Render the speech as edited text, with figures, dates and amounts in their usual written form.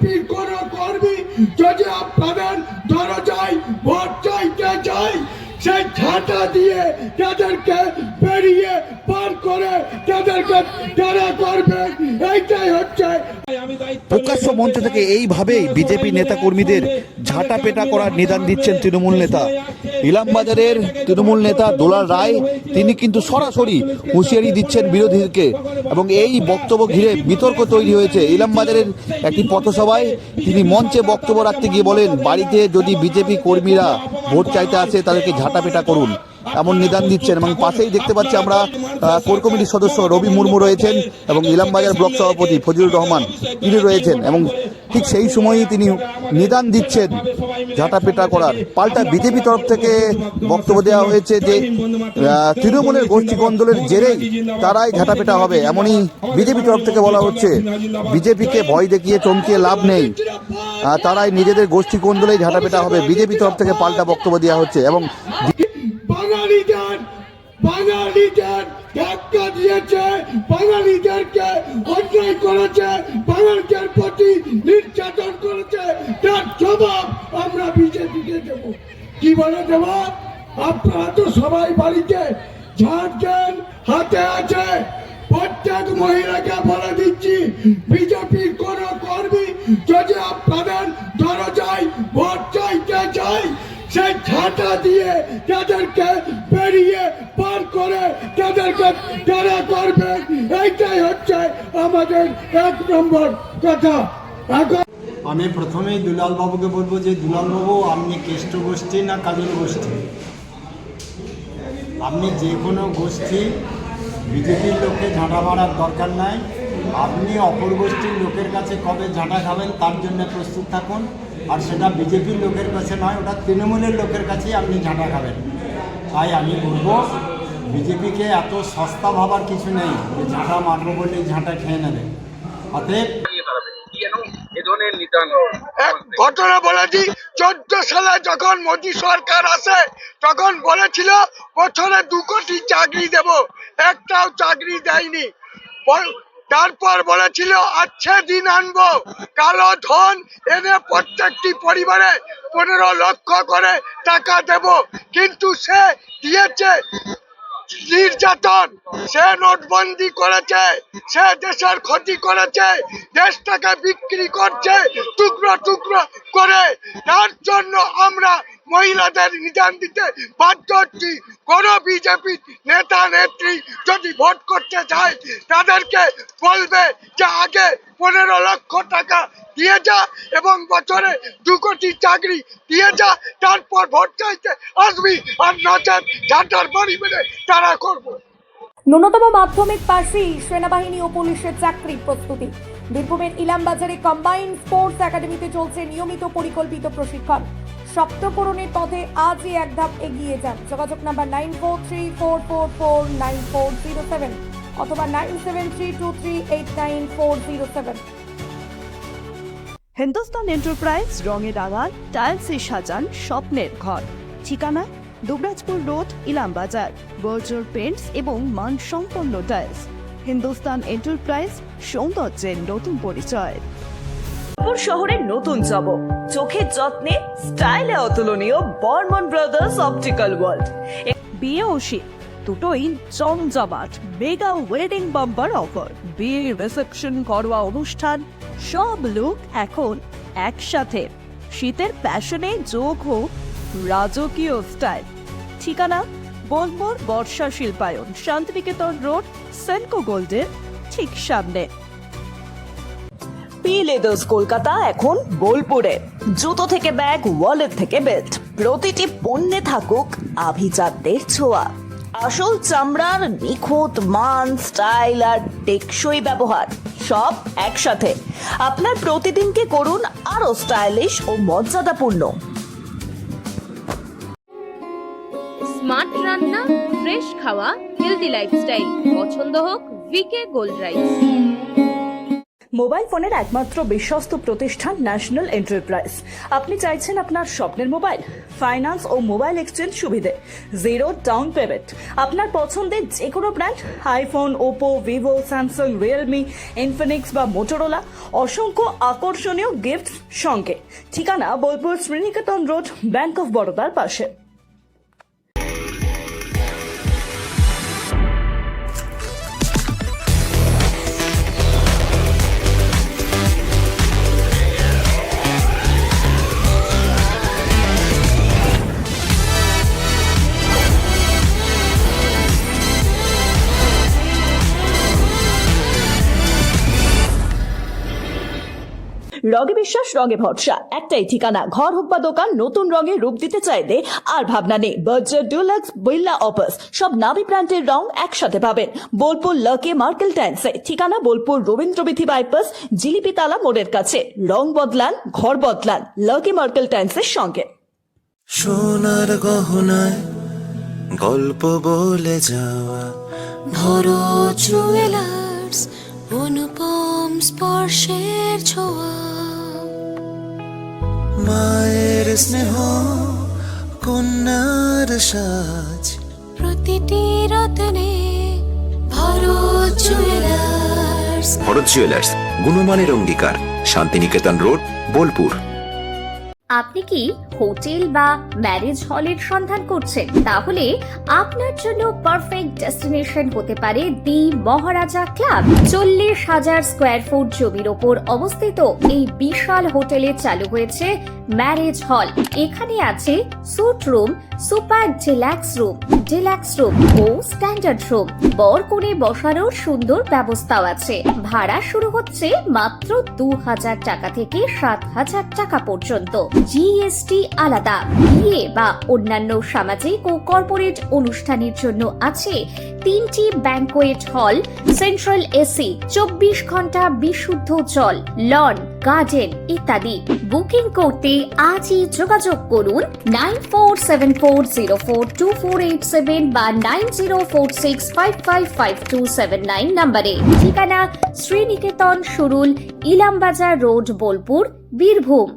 বিজেপির কোন কর্মী যদি আপনাদের দরজায় ভোট চাইতে যায়, সেই ঝাঁটা দিয়ে তাদেরকে বেরিয়ে পার করে তাদেরকে তারা করবে। এইটাই হচ্ছে প্রকাশ্য মঞ্চ থেকে এইভাবেই বিজেপি নেতা কর্মীদের ঝাঁটা পেটা করার নিদান দিচ্ছেন তৃণমূল নেতা। ইলামবাজারের তৃণমূল নেতা দুলাল রায় তিনি কিন্তু সরাসরি হুঁশিয়ারি দিচ্ছেন বিরোধীদেরকে, এবং এই বক্তব্য ঘিরে বিতর্ক তৈরি হয়েছে। ইলামবাজারের একটি পথসভায় তিনি মঞ্চে বক্তব্য রাখতে গিয়ে বলেন, বাড়িতে যদি বিজেপি কর্মীরা ভোট চাইতে আসে তাদেরকে ঝাঁটা পেটা করুন, এমন নিদান দিচ্ছেন। এবং পাশেই দেখতে পাচ্ছি আমরা কোর কমিটির সদস্য রবি মুর্মু রয়েছেন এবং ইলামবাজার ব্লক সভাপতি ফজলুর রহমান তিনি রয়েছেন, এবং ঠিক সেই সময়ই তিনি নিদান দিচ্ছেন ঝাঁটা পেটা করার। পাল্টা বিজেপি তরফ থেকে বক্তব্য দেওয়া হয়েছে যে তৃণমূলের গোষ্ঠী কন্দলের জেরেই তারাই ঝাঁটা পেটা হবে, এমনই বিজেপি তরফ থেকে বলা হচ্ছে। বিজেপিকে ভয় দেখিয়ে চমকিয়ে লাভ নেই, তারাই নিজেদের গোষ্ঠী কন্দলেই ঝাঁটা পেটা হবে, বিজেপি তরফ থেকে পাল্টা বক্তব্য দেওয়া হচ্ছে। এবং বাঙালিদের ধাক্কা দিয়েছে, বাঙালিদেরকে অন্যায় করেছে, বাঙালিদের প্রতি নির্যাতন করেছে, তার জবাব আমরা বিজেপিকে দেব। কি বলে দেব? আপনারা তো সবাই বাড়িতে ঝাড়খণ্ড হাতে আছে। প্রত্যেক মহিলাকে বলে দিচ্ছি, বিজেপির কোন কর্মী যদি আপনাদের দরজায় ভোট চাইতে যায়, সেই ঝাঁটা দিয়ে তাদেরকে বেরিয়ে পার করে তাদেরকে তারা করবে। এইটাই হচ্ছে আমাদের 1 নম্বর কথা। আমি প্রথমেই দুলাল বাবুকে বলবো যে দুলাল বাবু, আপনি কেষ্ট গোষ্ঠী না কাজল গোষ্ঠী? আপনি যে কোনো গোষ্ঠী, বিজেপির লোককে ঝাঁটা মারার দরকার নাই। আপনি অপর গোষ্ঠীর লোকের কাছে কবে ঝাঁটা খাবেন তার জন্য প্রস্তুত থাকুন, আর সেটা বিজেপির লোকের কাছে নয়, ওটা তৃণমূলের লোকের কাছেই আপনি ঝাঁটা খাবেন। তাই আমি বলবো, বিজেপিকে এত সস্তা ভাবার কিছু নেই যে ঝাঁটা মারবো বলে ঝাঁটা খেয়ে নেবে। অতএব ঘটনা বলেছি, 14 সালে যখন মোদী সরকার আসে তখন বলেছিল বছরে 2 কোটি চাকরি দেব, একটাও চাকরি দেয়নি। তারপর বলেছিল আচ্ছে দিন আনবো, কালো ধন এনে প্রত্যেকটি পরিবারে 15 লক্ষ করে টাকা দেব, কিন্তু সে দিয়েছে নির্যাতন, সে নোটবন্দি করেছে, সে দেশের ক্ষতি করেছে, দেশটাকে বিক্রি করছে টুকরো টুকরো করে। তার জন্য আমরা মহিলাদের নিদান দিতে বাধ্য হচ্ছি। কোন বিজেপি নেতা নেত্রী যদি ভোট করতে যায়, তাদেরকে বলবে যে আগে 15 লক্ষ টাকা দিয়ে যা এবং বছরে 2 কোটি চাকরি দিয়ে যা, তারপর ভোট চাইতে আসবি, আর নচেত ঝাঁটার বাড়ি মেরে তারা করবো। ন্যূনতম মাধ্যমিক পাশেই সেনাবাহিনী ও পুলিশের চাকরি প্রস্তুতি। বীরভূমের ইলামবাজারে কম্বাইন্ড স্পোর্টস একাডেমিতে চলছে নিয়মিত পরিকল্পিত প্রশিক্ষণ। সপ্তপূরণের পথে আজই এক ধাপ এগিয়ে যান। যোগাযোগ নাম্বার 9434449407 অথবা 9732389407। হিন্দুস্তান এন্টারপ্রাইজ রঙে রাঙান, টাইলসে সাজান স্বপ্নের ঘর। ঠিকানা দুবরাজপুর রোড, ইলামবাজার। বর্জর পেন্টস এবং মানসম্পন্ন টাইলস। হিন্দুস্তান এন্টারপ্রাইজ, সৌন্দর্যের নতুন পরিচয়। শহরের নতুন চমক, চোখের যত্নে স্টাইলে অতুলনীয় বর্মন ব্রাদার্স অপটিক্যাল ওয়ার্ল্ড। বিয়ে ও শীত দুটোই জমজমাট মেগা ওয়েডিং বাম্পার অফার। বিয়ে, রিসেপশন, ঘরোয়া অনুষ্ঠান, সব লুক এখন একসাথে। শীতের প্যাশনে যোগ হোক রাজকীয় স্টাইল। ঠিকানা বোলপুর বর্ষা শিল্পায়ন, শান্তিনিকেতন রোড, সেনকো গোল্ডের ঠিক সামনে। পি লেদার্স কলকাতা এখন বোলপুরে। জুতো থেকে ব্যাগ, ওয়ালেট থেকে বেল্ট, প্রতিটি পণ্যে থাকুক আভিজাত্যের ছোঁয়া। আসল চামড়ার নিখুঁত মান, স্টাইল আর টেকসই ব্যবহার সব একসাথে। আপনার প্রতিদিনকে করুন আরো স্টাইলিশ ও মর্যাদাপূর্ণ। স্মার্ট রান্না, ফ্রেশ খাওয়া, হেলদি লাইফস্টাইল। পছন্দ হোক ভিকে গোল্ড রাইস। মোবাইল ফোনের একমাত্র বিশ্বস্ত প্রতিষ্ঠান ন্যাশনাল এন্টারপ্রাইজ। আপনি চাইছেন আপনার স্বপ্নের মোবাইল, ফাইন্যান্স ও মোবাইল এক্সচেঞ্জ সুবিধে, জিরো ডাউন পেমেন্ট, আপনার পছন্দের যে কোনো brand, iPhone, Oppo, Vivo, Samsung, Realme, Infinix বা মোটোরোলা, অসংখ্য আকর্ষণীয় গিফট সঙ্গে। ঠিকানা Bolpur Sriniketan road, bank of বরোদার পাশে। রঙে বিশ্বাস, রঙে ভরসা, একটাই ঠিকানা। ঘর হোক বা দোকান, নতুন রঙে রূপ দিতে চাইলে আর ভাবনা নেই। বার্জার, ডুলাক্স, বিল্লা, অপাস সব নামি ব্র্যান্ডের রং একসাথে পাবেন বোলপুর লাকি মার্কেল টাইলসে। ঠিকানা বোলপুর রবীন্দ্রবিথি বাইপাস, জিলিপিতালা মোড়ের কাছে। রং বদলান, ঘর বদলান, লাকি মার্কেল টাইলসের সঙ্গে। সোনার গহনায় গল্প বলে যাওয়া ভরো জুয়েলার্স, অনুপম স্পর্শের ছোঁয়া, মায়ের স্নেহ, কন্যার সাজ, প্রতিটি রতনে ভরো জুয়েলার্স। ভরত জুয়েলার্স, গুণমানের অঙ্গীকার, শান্তিনিকেতন রোড, বোলপুর। আপনি কি হোটেল বা ম্যারেজ হলের সন্ধান করছেন? তাহলে আপনার জন্য পারফেক্ট ডেস্টিনেশন হতে পারে দি মহারাজা ক্লাব। 40,000 স্কোয়ার ফুট জমির ওপর অবস্থিত এই বিশাল হোটেলে চালু হয়েছে ম্যারেজ হল। এখানে আছে suite room, super deluxe room ও স্ট্যান্ডার্ড রুম। বর কনে বসানোর সুন্দর ব্যবস্থাও আছে। ভাড়া শুরু হচ্ছে মাত্র 2,000 টাকা থেকে 7,000 টাকা পর্যন্ত। জিএসটি আলাদা। বিয়ে বা অন্যান্য সামাজিক ও কর্পোরেট অনুষ্ঠানের জন্য আছে 3টি ব্যাংকোয়েট হল, সেন্ট্রাল এসি, 24 ঘন্টা বিশুদ্ধ জল, লন, গার্ডেন ইত্যাদি। বুকিং করতে আজই যোগাযোগ করুন 9474042487 বা 9046555279 নম্বরে। ঠিকানা শ্রীনিকেতন সুরুল, ইলামবাজার রোড, বোলপুর, বীরভূম।